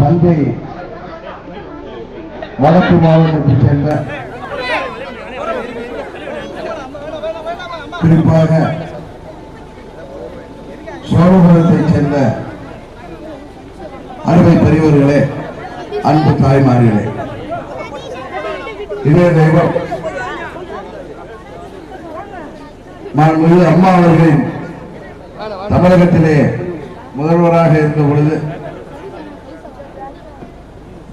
தஞ்சை வடக்கு மாவட்டத்தைச் சேர்ந்த குறிப்பாக சோழபுரத்தைச் சேர்ந்த அறுவை பெரியவர்களே, அன்பு தாய்மார்களே, இதே தெய்வம் மாண்புமிகு அம்மா அவர்களின் தமிழகத்திலே முதல்வராக இருந்த பொழுது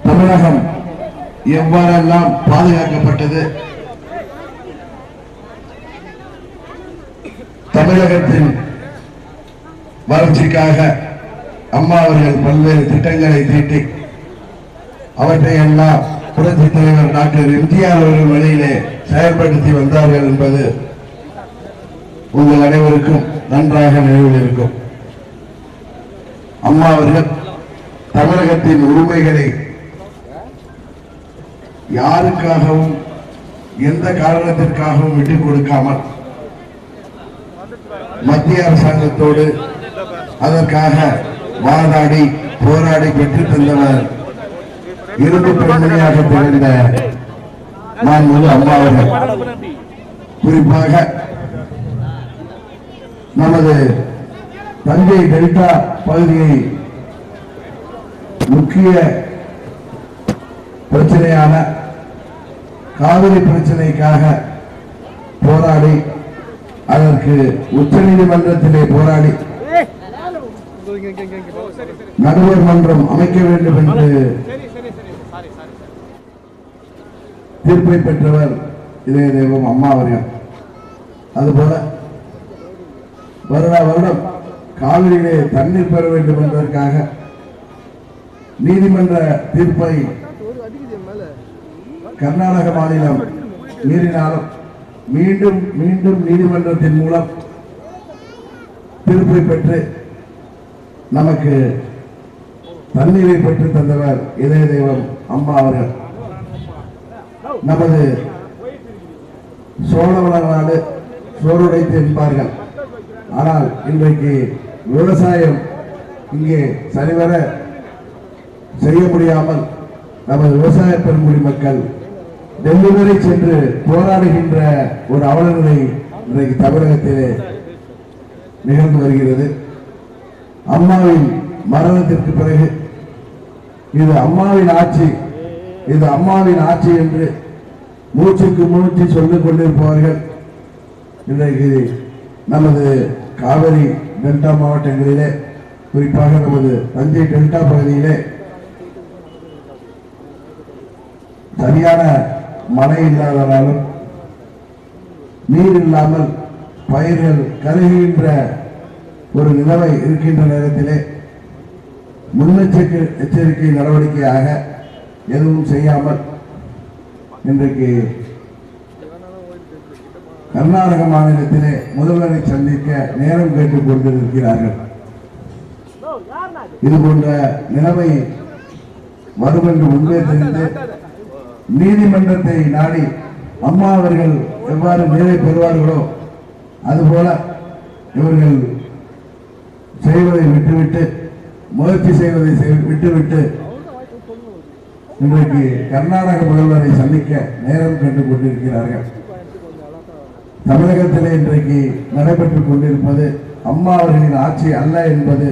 தமிழகம் எவ்வாறெல்லாம் பாதுகாக்கப்பட்டது, தமிழகத்தின் வளர்ச்சிக்காக அம்மா அவர்கள் பல்வேறு திட்டங்களை தீட்டி அவற்றை எல்லாம் புரட்சித் தலைவர் டாக்டர் எம்ஜிஆர் அவர்கள் வழியிலே செயல்படுத்தி வந்தார்கள் என்பது உங்கள் அனைவருக்கும் நன்றாக நினைவில் இருக்கும். அம்மா அவர்கள் தமிழகத்தின் உரிமைகளை யாருக்காகவும் எந்த காரணத்திற்காகவும் விட்டுக் கொடுக்காமல் மத்திய அரசாங்கத்தோடு அதற்காக வாதாடி போராடி பெற்று தந்தவர் இரும்பு பெருமணியாக திகழ்ந்த மாண்புமிகு அம்மா அவர்கள். குறிப்பாக நமது தஞ்சை டெல்டா பகுதியை முக்கிய பிரச்சனையான காவிரி பிரச்சனைக்காக போராடி அதற்கு உச்ச நீதிமன்றத்திலே போராடி நடுவர் மன்றம் அமைக்க வேண்டும் என்று தீர்ப்பை பெற்றவர் இதே தெய்வம் அம்மா அவர்கள். அதுபோல வருடம் காவிரியிலே தண்ணீர் பெற வேண்டும் என்பதற்காக நீதிமன்ற தீர்ப்பை கர்நாடக மாநிலம் மீறினாலும் மீண்டும் மீண்டும் நீதிமன்றத்தின் மூலம் தீர்ப்பை பெற்று நமக்கு தண்ணீரை பெற்று தந்தவர் இதய தெய்வம் அம்மா அவர்கள். நமது சோழ வளநாடு சோறுடைத்து என்பார்கள். ஆனால் இன்றைக்கு விவசாயம் இங்கே சரிவர செய்ய முடியாமல் நமது விவசாய பெருங்குடி மக்கள் டெல்லி வரை சென்று போராடுகின்ற ஒரு அவலநிலை இன்றைக்கு தமிழகத்திலே நிகழ்ந்து வருகிறது. அம்மாவின் மரணத்திற்கு பிறகு இது அம்மாவின் ஆட்சி, இது அம்மாவின் ஆட்சி என்று மூச்சுக்கு மூச்சு சொல்லிக் கொண்டிருப்பவர்கள் இன்றைக்கு நமது காவிரி டெல்டா மாவட்டங்களிலே, குறிப்பாக நமது தஞ்சை டெல்டா பகுதியிலே சரியான மழை இல்லாததாலும் நீர் இல்லாமல் பயிர்கள் கருகின்ற ஒரு நிலைமை இருக்கின்ற நேரத்திலே முன்னெச்சரிக்கை நடவடிக்கையாக எதுவும் செய்யாமல் இன்றைக்கு கர்நாடக மாநிலத்திலே முதல்வரை சந்திக்க நேரம் கேட்டுக் கொண்டிருக்கிறார்கள். இது போன்ற நிலைமை வரும் என்று முன்பே தெரிந்து நீதிமன்றத்தை நாடி அம்மா அவர்கள் எவ்வாறு நீரை பெறுவார்களோ அதுபோல இவர்கள் செய்வதை விட்டுவிட்டு முயற்சி செய்வதை விட்டுவிட்டு இன்றைக்கு கர்நாடக முதல்வரை சந்திக்க நேரம் கண்டு கொண்டிருக்கிறார்கள். தமிழகத்திலே இன்றைக்கு நடைபெற்றுக் கொண்டிருப்பது அம்மா அவர்களின் ஆட்சி அல்ல என்பது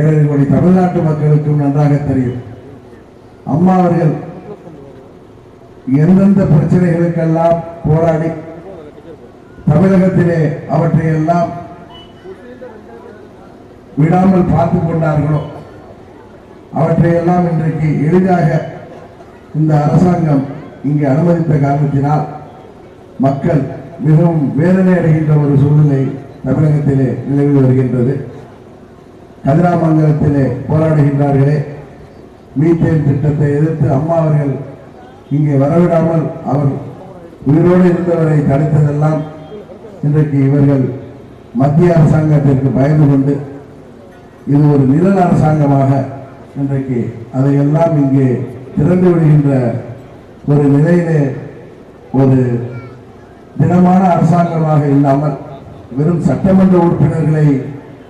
7 கோடி தமிழ்நாட்டு மக்களுக்கும் நன்றாக தெரியும். அம்மா அவர்கள் எந்தெந்த பிரச்சனைகளுக்கெல்லாம் போராடி தமிழகத்திலே அவற்றையெல்லாம் விடாமல் பார்த்துக் கொண்டார்களோ அவற்றையெல்லாம் இன்றைக்கு எளிதாக இந்த அரசாங்கம் இங்கே அனுமதித்த காரணத்தினால் மக்கள் மிகவும் வேதனை அடைகின்ற ஒரு சூழ்நிலை தமிழகத்திலே நிலவி வருகின்றது. கதிராமங்கலத்திலே போராடுகின்றார்களே, மீத்தேன் திட்டத்தை எதிர்த்து அம்மா அவர்கள் இங்கே வரவிடாமல் அவர் உயிரோடு இருந்தவரை தடுத்ததெல்லாம் இன்றைக்கு இவர்கள் மத்திய அரசாங்கத்திற்கு பயந்து கொண்டு இது ஒரு நிழல் அரசாங்கமாக இன்றைக்கு அதையெல்லாம் இங்கே திறந்து விடுகின்ற ஒரு நிலையிலே ஒரு திடமான அரசாங்கமாக இல்லாமல் வெறும் சட்டமன்ற உறுப்பினர்களை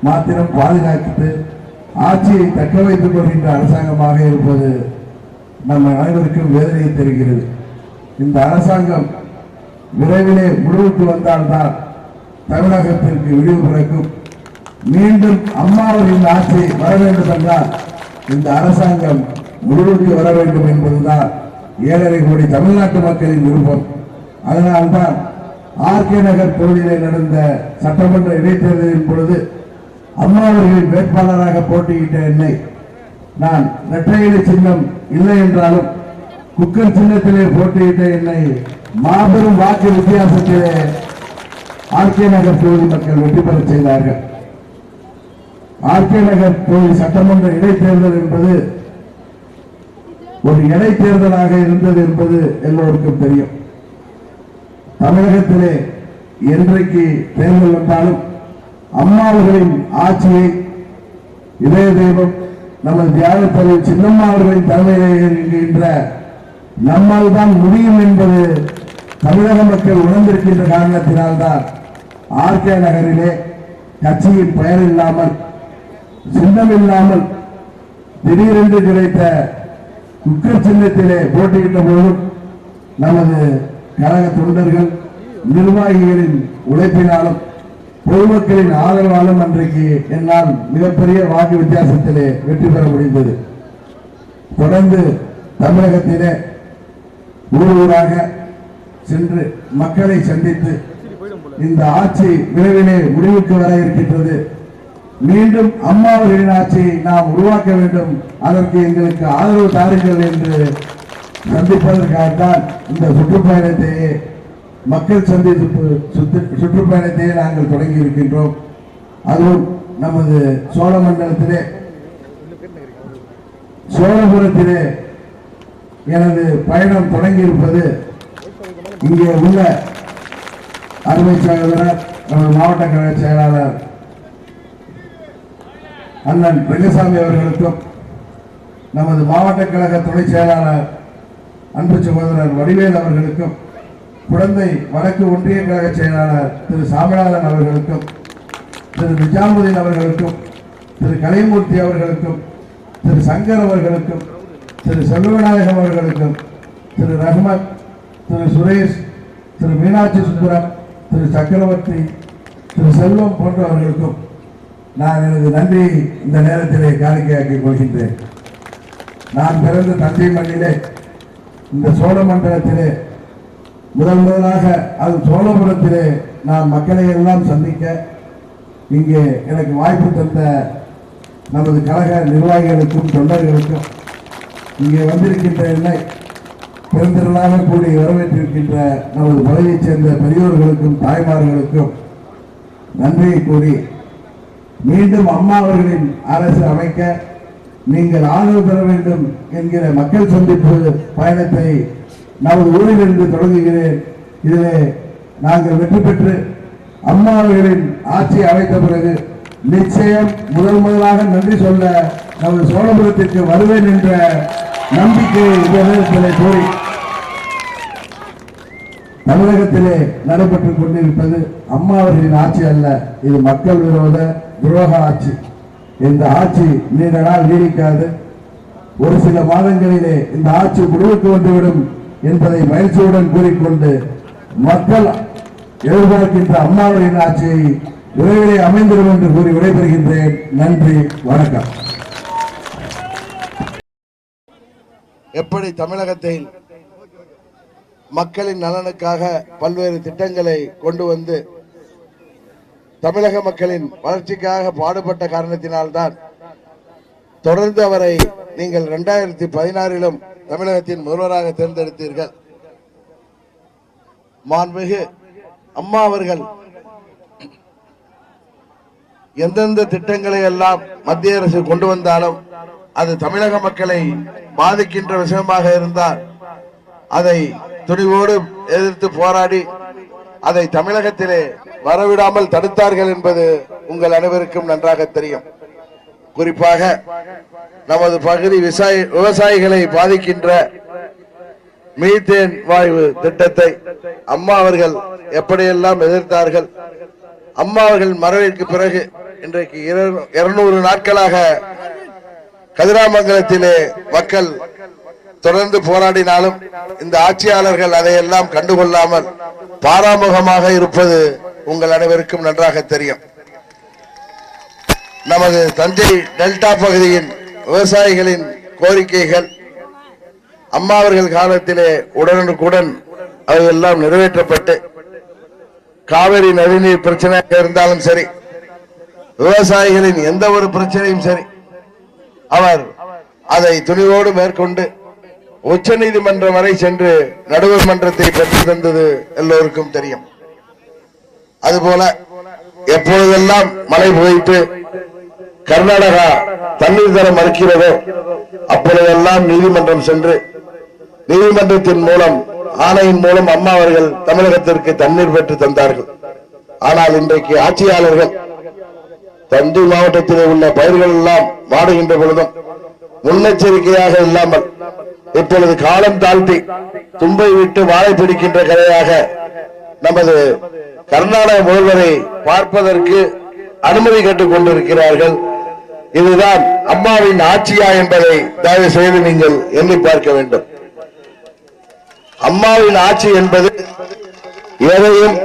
மாத்திரம் பாதுகாத்து ஆட்சியை தக்க வைத்துக் கொள்கின்ற அரசாங்கமாக இருப்பது நம்ம அனைவருக்கும் வேதனையை தெரிகிறது. இந்த அரசாங்கம் விரைவிலே முடிவுக்கு வந்தால்தான் தமிழகத்திற்கு விடிவு பிறக்கும். மீண்டும் அம்மாவின் ஆட்சி வர வேண்டும் என்றால் இந்த அரசாங்கம் முடிவுக்கு வர வேண்டும் என்பதுதான் 7.5 கோடி தமிழ்நாட்டு மக்களின் விருப்பம். அதனால்தான் ஆர்கே நகர் தொகுதியில் நடந்த சட்டமன்ற இடைத்தேர்தலின் பொழுது அம்மாவர்களின் வேட்பாளராக போட்டியிட்ட என்னை நான் இரட்டை சின்னம் இல்லை என்றாலும் குக்கர் சின்னத்திலே போட்டியிட்ட என்னை மாபெரும் வாக்கு வித்தியாசத்திலே ஆர்கே நகர் தொகுதி மக்கள் வெற்றி பெற செய்தார்கள். ஆர்கே நகர் தொகுதி சட்டமன்ற இடைத்தேர்தல் என்பது ஒரு இடைத்தேர்தலாக இருந்தது என்பது எல்லோருக்கும் தெரியும். தமிழகத்திலே என்றைக்கு தேர்தல் வந்தாலும் அம்மாவர்களின் ஆட்சியை இதய தெய்வம் நமது தியாக தலைவர் சின்னம்மா அவர்களின் தலைமையிலே இருக்கின்ற நம்மால் தான் முடியும் என்பது தமிழக மக்கள் உணர்ந்திருக்கின்ற காரணத்தினால்தான் ஆர்கே நகரிலே கட்சியின் பெயர் இல்லாமல் சின்னம் இல்லாமல் திடீரென்று கிடைத்த குக்கர் சின்னத்திலே போட்டியிட்ட போதும் நமது கழக தொண்டர்கள் நிர்வாகிகளின் உழைப்பினாலும் பொதுமக்களின் ஆதரவாலும் அன்றைக்கு என்னால் மிகப்பெரிய வாக்கு வித்தியாசத்திலே வெற்றி பெற முடிந்தது. தொடர்ந்து தமிழகத்திலே ஊர் ஊராக சென்று மக்களை சந்தித்து இந்த ஆட்சி விரைவிலே முடிவுக்கு வர இருக்கின்றது. மீண்டும் அம்மாவர்களின் ஆட்சியை நாம் உருவாக்க வேண்டும், அதற்கு எங்களுக்கு ஆதரவு தாருங்கள் என்று சந்திப்பதற்காகத்தான் இந்த சுற்றுப்பயணத்தையே மக்கள் சந்திப்பு சுற்றுப்பயணத்தையே நாங்கள் தொடங்கி இருக்கின்றோம். அதுவும் நமது சோழ மண்டலத்திலே சோழபுரத்திலே எனது பயணம் தொடங்கி இருப்பது இங்கே உள்ள அருமை சகோதரர் நமது மாவட்ட கழக செயலாளர் அண்ணன் ரெங்கசாமி அவர்களுக்கும் நமது மாவட்ட கழக துணை செயலாளர் அன்பு சகோதரர் வடிவேல் அவர்களுக்கும் குழந்தை வடக்கு ஒன்றிய கழக செயலாளர் திரு சாமிநாதன் அவர்களுக்கும் திரு நிஜாமுதீன் அவர்களுக்கும் திரு கலைமூர்த்தி அவர்களுக்கும் திரு சங்கர் அவர்களுக்கும் திரு செல்வநாயகம் அவர்களுக்கும் திரு ரஹ்மத் திரு சுரேஷ் திரு மீனாட்சி சுந்தரம் திரு சக்கரவர்த்தி திரு செல்வம் போன்றவர்களுக்கும் நான் எனது நன்றி இந்த நேரத்திலே காணிக்கையாக்கிக் கொள்கின்றேன். நான் பிறந்த தஞ்சை மண்ணிலே இந்த சோழ மண்டலத்திலே முதலாக அது சோழபுரத்திலே நான் மக்களை எல்லாம் சந்திக்க இங்கே எனக்கு வாய்ப்பு தந்த நமது கழக நிர்வாகிகளுக்கும் தொண்டர்களுக்கும் இங்கே வந்திருக்கின்ற என்னை பெருந்திரளாக கூடி வரவேற்றிருக்கின்ற நமது பகுதியைச் சேர்ந்த பெரியோர்களுக்கும் தாய்மார்களுக்கும் நன்றியை கூறி மீண்டும் அம்மா அவர்களின் அரசு அமைக்க நீங்கள் ஆதரவு தர வேண்டும் என்கிற மக்கள் சந்திப்பு பயணத்தை நமது ஊரிலிருந்து தொடங்குகிறேன். இதிலே நாங்கள் வெற்றி பெற்று அம்மா அவர்களின் ஆட்சி அமைத்த பிறகு நிச்சயம் முதலாக நன்றி சொல்ல நமது சோழபுரத்திற்கு வருவேன் என்ற நம்பிக்கை இந்த நேரத்திலே கூறி தமிழகத்திலே நடைபெற்றுக் கொண்டிருப்பது அம்மா அவர்களின் ஆட்சி அல்ல, இது மக்கள் விரோத துரோக ஆட்சி. இந்த ஆட்சி நீண்ட நாள் நீடிக்காது. ஒரு சில மாதங்களிலே இந்த ஆட்சி முடிவுக்கு வந்துவிடும் என்பதை மகிழ்ச்சியுடன் கூறிக்கொண்டு மக்கள் எதிர்பார்க்கின்ற அம்மாவின் ஆட்சியை விரைவிலே அமைந்திடும் என்று கூறி விடைபெறுகின்றேன். நன்றி, வணக்கம். எப்படி தமிழகத்தை மக்களின் நலனுக்காக பல்வேறு திட்டங்களை கொண்டு வந்து தமிழக மக்களின் வளர்ச்சிக்காக பாடுபட்ட காரணத்தினால்தான் தொடர்ந்து அவரை நீங்கள் 2016 தமிழகத்தின் முதல்வராக தேர்ந்தெடுத்தீர்கள். மாண்புமிகு அம்மா அவர்கள் எந்தெந்த திட்டங்களை எல்லாம் மத்திய அரசு கொண்டு வந்தாலும் அது தமிழக மக்களை பாதிக்கின்ற விஷயமாக இருந்தால் அதை துணிவோடு எதிர்த்து போராடி அதை தமிழகத்திலே வரவிடாமல் தடுத்தார்கள் என்பது உங்கள் அனைவருக்கும் நன்றாக தெரியும். குறிப்பாக நமது பகுதி விவசாயிகளை பாதிக்கின்ற மீத்தேன் வாயு திட்டத்தை அம்மா அவர்கள் எப்படியெல்லாம் எதிர்த்தார்கள். அம்மா அவர்கள் மறைவிற்கு பிறகு இன்றைக்கு 200 நாட்களாக கதிராமங்கலத்திலே மக்கள் தொடர்ந்து போராடினாலும் இந்த ஆட்சியாளர்கள் அதையெல்லாம் கண்டுகொள்ளாமல் பாராமுகமாக இருப்பது உங்கள் அனைவருக்கும் நன்றாக தெரியும். நமது தஞ்சை டெல்டா பகுதியின் விவசாயிகளின் கோரிக்கைகள் அம்மா அவர்கள் காலத்திலே உடனுக்குடன் அவையெல்லாம் நிறைவேற்றப்பட்டு காவிரி நதிநீர் பிரச்சனையாக இருந்தாலும் சரி, விவசாயிகளின் எந்த ஒரு பிரச்சனையும் சரி, அவர் அதை துணிவோடு மேற்கொண்டு உச்ச நீதிமன்றம் வரை சென்று நடுவர் மன்றத்தை பெற்று தந்தது எல்லோருக்கும் தெரியும். அதுபோல எப்பொழுதெல்லாம் மழை பொய்த்து கர்நாடகா தண்ணீர் தர மறுக்கிறதோ அப்பொழுதெல்லாம் நீதிமன்றம் சென்று நீதிமன்றத்தின் மூலம் ஆணையின் மூலம் அம்மா அவர்கள் தமிழகத்திற்கு தண்ணீர் பெற்று தந்தார்கள். ஆனால் இன்றைக்கு ஆட்சியாளர்கள் தஞ்சை மாவட்டத்திலே உள்ள பயிர்கள் எல்லாம் வாடுகின்ற பொழுதும் முன்னெச்சரிக்கையாக இல்லாமல் இப்பொழுது காலம் தாழ்த்தி தும்பை விட்டு வாழை பிடிக்கின்ற கதையாக நமது கர்நாடக முதல்வரை பார்ப்பதற்கு அனுமதி கேட்டுக் கொண்டிருக்கிறார்கள். இதுதான் அம்மாவின் ஆட்சியா என்பதை தயவு செய்து நீங்கள் எண்ணி பார்க்க வேண்டும். அம்மாவின் ஆட்சி என்பது எதையும்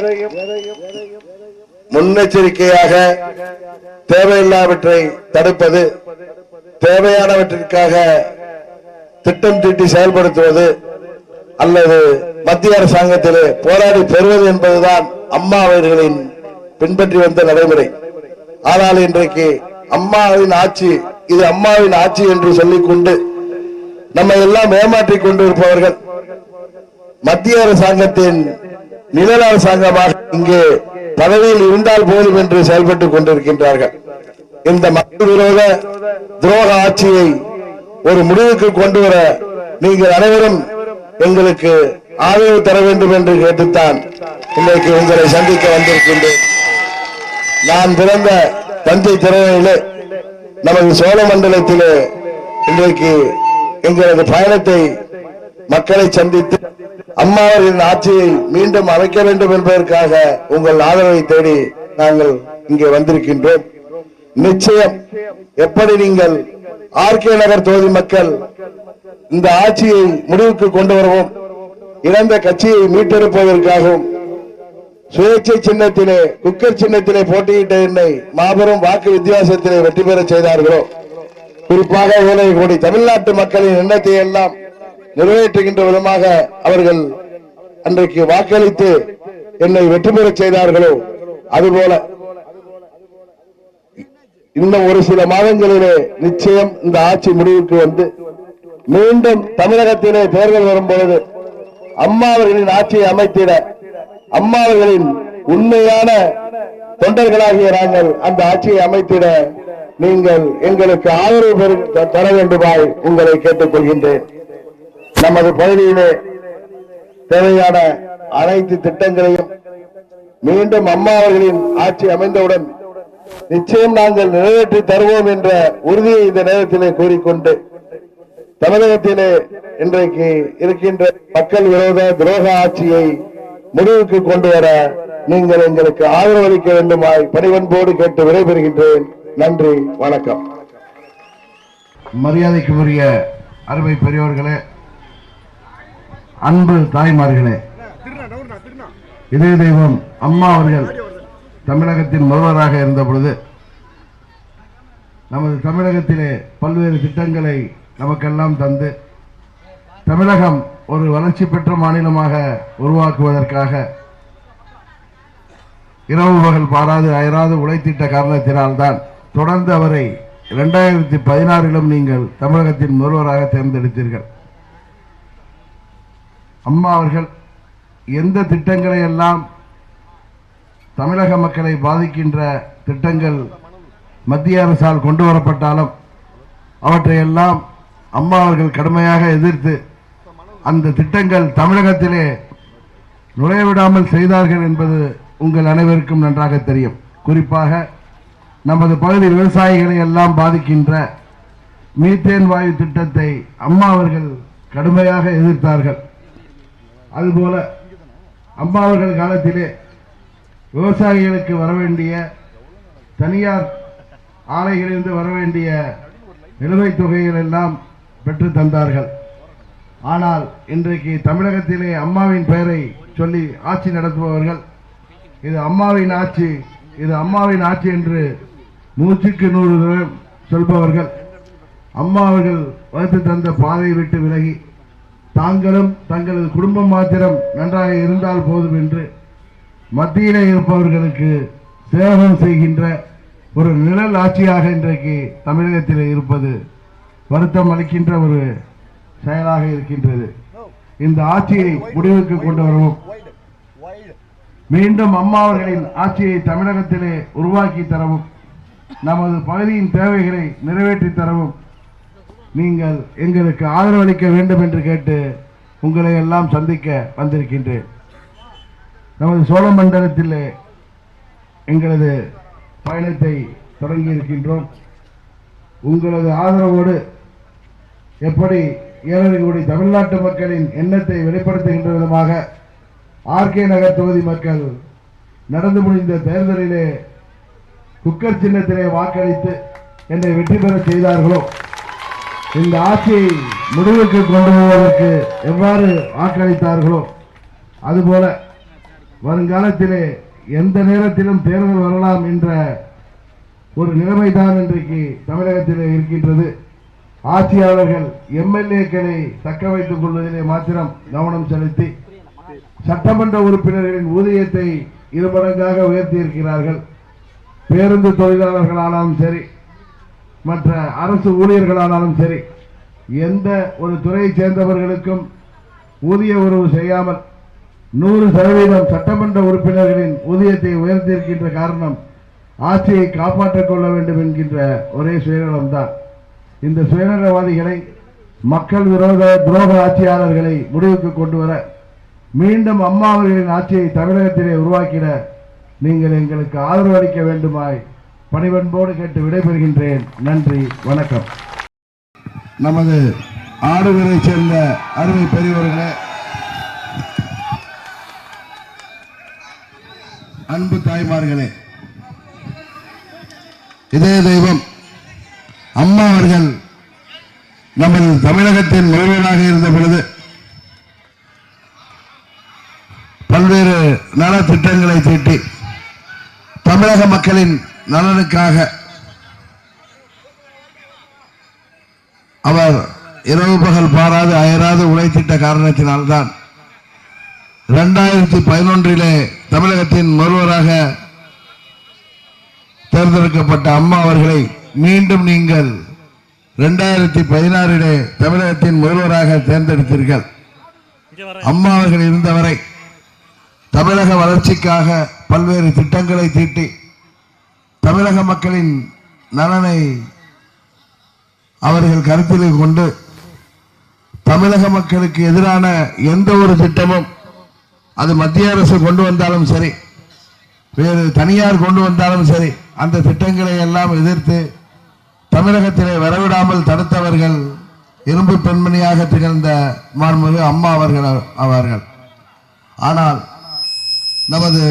முன்னெச்சரிக்கையாக தேவையில்லாதவற்றை தடுப்பது, தேவையானவற்றிற்காக திட்டம் தீட்டி செயல்படுத்துவது அல்லது மத்திய அரசாங்கத்திலே போராடி பெறுவது என்பதுதான் அம்மா அவர்களின் பின்பற்றி வந்த நடைமுறை. ஆனால் இன்றைக்கு அம்மாவின் ஆட்சி, இது அம்மாவின் ஆட்சி என்று சொல்லிக்கொண்டு நம்ம எல்லாம் ஏமாற்றிக் கொண்டிருப்பவர்கள் மத்திய அரசாங்கத்தின் நிழல் அரசாங்கமாக இங்கே பதவியில் இருந்தால் போதும் என்று செயல்பட்டுக் கொண்டிருக்கின்றார்கள். இந்த மக்கள் விரோத துரோக ஆட்சியை ஒரு முடிவுக்கு கொண்டு வர நீங்கள் அனைவரும் எங்களுக்கு ஆதரவு தர வேண்டும் என்று கேட்டுத்தான் இன்றைக்கு உங்களை சந்திக்க வந்திருக்கின்றேன். நான் பிறந்த தஞ்சை திரையிலே நமது சோழ மண்டலத்திலே இன்றைக்கு எங்களது பயணத்தை மக்களை சந்தித்து அம்மாவரின் ஆட்சியை மீண்டும் அமைக்க வேண்டும் என்பதற்காக உங்கள் ஆதரவை தேடி நாங்கள் இங்கே வந்திருக்கின்றோம். நிச்சயம் எப்படி நீங்கள் ஆர்கே நகர் தொகுதி மக்கள் இந்த ஆட்சியை முடிவுக்கு கொண்டு வரவும், இழந்த கட்சியை மீட்டெடுப்பதற்காகவும் சுயேட்சை சின்னத்திலே குக்கர் சின்னத்திலே போட்டியிட்ட என்னை மாபெரும் வாக்கு வித்தியாசத்திலே வெற்றி பெற செய்தார்களோ, குறிப்பாக 7 கோடி தமிழ்நாட்டு மக்களின் எண்ணத்தை எல்லாம் நிறைவேற்றுகின்ற விதமாக அவர்கள் அன்றைக்கு வாக்களித்து என்னை வெற்றி பெற செய்தார்களோ, அதுபோல இன்னும் ஒரு சில மாதங்களிலே நிச்சயம் இந்த ஆட்சி முடிவுக்கு வந்து மீண்டும் தமிழகத்திலே தேர்தல் வரும்பொழுது அம்மா அவர்களின் ஆட்சியை அமைத்திட அம்மா அவர்களின் உண்மையான தொண்டர்களாகிய நாங்கள் அந்த ஆட்சியை அமைத்திட நீங்கள் எங்களுக்கு ஆதரவு தர வேண்டுமாய் உங்களை கேட்டுக் கொள்கின்றேன். நமது பகுதியிலே தேவையான அனைத்து திட்டங்களையும் மீண்டும் அம்மா அவர்களின் ஆட்சி அமைந்தவுடன் நிச்சயம் நாங்கள் நிறைவேற்றி தருவோம் என்ற உறுதியை இந்த நேரத்திலே கூறிக்கொண்டு தமிழகத்திலே இன்றைக்கு இருக்கின்ற மக்கள் விரோத துரோக ஆட்சியை முடிவுக்கு கொண்டு வர நீங்கள் எங்களுக்கு ஆதரவு அளிக்க வேண்டுமாய் பணிவன்போடு கேட்டு விடைபெறுகின்றேன். நன்றி, வணக்கம். மரியாதைக்குரிய அருமை பெரியோர்களே, அன்பு தாய்மார்களே, இதய தெய்வம் அம்மா அவர்கள் தமிழகத்தின் முதல்வராக இருந்த பொழுது நமது தமிழகத்திலே பல்வேறு திட்டங்களை நமக்கெல்லாம் தந்து தமிழகம் ஒரு வளர்ச்சி பெற்ற மாநிலமாக உருவாக்குவதற்காக இரவு பகல் பாராது அயராது உழைத்திட்ட காரணத்தினால்தான் தொடர்ந்து அவரை 2016 நீங்கள் தமிழகத்தின் முதல்வராக தேர்ந்தெடுத்தீர்கள். அம்மா அவர்கள் எந்த திட்டங்களை எல்லாம் தமிழக மக்களை பாதிக்கின்ற திட்டங்கள் மத்திய அரசால் கொண்டு வரப்பட்டாலும் அவற்றையெல்லாம் அம்மா அவர்கள் கடுமையாக எதிர்த்து அந்த திட்டங்கள் தமிழகத்திலே நுழைவிடாமல் செய்தார்கள் என்பது உங்கள் அனைவருக்கும் நன்றாக தெரியும். குறிப்பாக நமது பகுதி விவசாயிகளை எல்லாம் பாதிக்கின்ற மீத்தேன் வாயு திட்டத்தை அம்மா அவர்கள் கடுமையாக எதிர்த்தார்கள். அதுபோல அம்மா அவர்கள் காலத்திலே விவசாயிகளுக்கு வரவேண்டிய தனியார் ஆலைகளிலிருந்து வர வேண்டிய நிலுவைத் தொகைகள் எல்லாம் பெற்று தந்தார்கள். ஆனால் இன்றைக்கு தமிழகத்திலே அம்மாவின் பெயரை சொல்லி ஆட்சி நடத்துபவர்கள் இது அம்மாவின் ஆட்சி, இது அம்மாவின் ஆட்சி என்று மூச்சுக்கு 100 தடவை சொல்பவர்கள் அம்மா அவர்கள் வகுத்து தந்த பாதையை விட்டு விலகி தாங்களும் தங்களது குடும்பம் மாத்திரம் நன்றாக இருந்தால் போதும் என்று மத்தியிலே இருப்பவர்களுக்கு சேவகம் செய்கின்ற ஒரு நிழல் ஆட்சியாக இன்றைக்கு தமிழகத்தில் இருப்பது வருத்தம் அளிக்கின்ற ஒரு செயலாக இருக்கின்றது. இந்த ஆட்சியை முடிவுக்கு கொண்டு வரவும் மீண்டும் அம்மா அவர்களின் ஆட்சியை தமிழகத்திலே உருவாக்கி தரவும் நமது பகுதியின் தேவைகளை நிறைவேற்றி தரவும் நீங்கள் எங்களுக்கு ஆதரவு அளிக்க வேண்டும் என்று கேட்டு உங்களை எல்லாம் சந்திக்க வந்திருக்கின்றேன். நமது சோழமண்டலத்தில் எங்களது பயணத்தை தொடங்கி இருக்கின்றோம். உங்களது ஆதரவோடு எப்படி 7 கோடி தமிழ்நாட்டு மக்களின் எண்ணத்தை வெளிப்படுத்துகின்ற விதமாக ஆர்கே நகர் தொகுதி மக்கள் நடந்து முடிந்த தேர்தலிலே குக்கர் சின்னத்திலே வாக்களித்து என்னை வெற்றி பெற செய்தார்களோ, இந்த ஆட்சியை முடிவுக்கு கொண்டு போவதற்கு எவ்வாறு வாக்களித்தார்களோ அதுபோல வருங்காலத்திலே எந்த நேரத்திலும் தேர்தல் வரலாம் என்ற ஒரு நிலைமைதான் இன்றைக்கு தமிழகத்திலே இருக்கின்றது. ஆட்சியாளர்கள் எம்எல்ஏக்களை தக்க வைத்துக் கொள்வதிலே மாத்திரம் கவனம் செலுத்தி சட்டமன்ற உறுப்பினர்களின் ஊதியத்தை 2 மடங்காக உயர்த்தி இருக்கிறார்கள். பேருந்து தொழிலாளர்களானாலும் சரி, மற்ற அரசு ஊழியர்களானாலும் சரி, எந்த ஒரு துறையை சேர்ந்தவர்களுக்கும் ஊதிய உறவு செய்யாமல் 100% சட்டமன்ற உறுப்பினர்களின் ஊதியத்தை உயர்த்தியிருக்கின்ற காரணம் ஆட்சியை காப்பாற்றிக் கொள்ள வேண்டும் என்கின்ற ஒரே சுயநலம்தான். இந்த சுயநலவாதிகளை, மக்கள் விரோத துரோக ஆட்சியாளர்களை முடிவுக்கு கொண்டு வர மீண்டும் அம்மா அவர்களின் ஆட்சியை தமிழகத்திலே உருவாக்கிட நீங்கள் எங்களுக்கு ஆதரவு அளிக்க வேண்டுமாய் பணிவன்போடு கேட்டு விடைபெறுகின்றேன். நன்றி, வணக்கம். நமது ஆடுவரை சேர்ந்த அருமை பெரியவர்களே, அன்பு தாய்மார்களே, இதே தெய்வம் அம்மா அவர்கள் நமது தமிழகத்தின் முதல்வராக இருந்த பொழுது பல்வேறு நலத்திட்டங்களை தீட்டி தமிழக மக்களின் நலனுக்காக அவர் இரவு பகல் பாராது அயராது உழைத்திட்ட காரணத்தினால்தான் 2011 தமிழகத்தின் முதல்வராக தேர்ந்தெடுக்கப்பட்ட அம்மா அவர்களை மீண்டும் நீங்கள் 2016 தமிழகத்தின் முதல்வராக தேர்ந்தெடுத்தீர்கள். அம்மா அவர்கள் இருந்தவரை தமிழக வளர்ச்சிக்காக பல்வேறு திட்டங்களை தீட்டி தமிழக மக்களின் நலனை அவர்கள் கருத்தில் கொண்டு தமிழக மக்களுக்கு எதிரான எந்த ஒரு திட்டமும் அது மத்திய அரசு கொண்டு வந்தாலும் சரி, வேறு தனியார் கொண்டு வந்தாலும் சரி, அந்த திட்டங்களை எல்லாம் எதிர்த்து தமிழகத்திலே வரவிடாமல் தடுத்தவர்கள் இரும்பு பெண்மணியாக திகழ்ந்த மாண்புமிகு அம்மா அவர்கள். ஆனால் நமது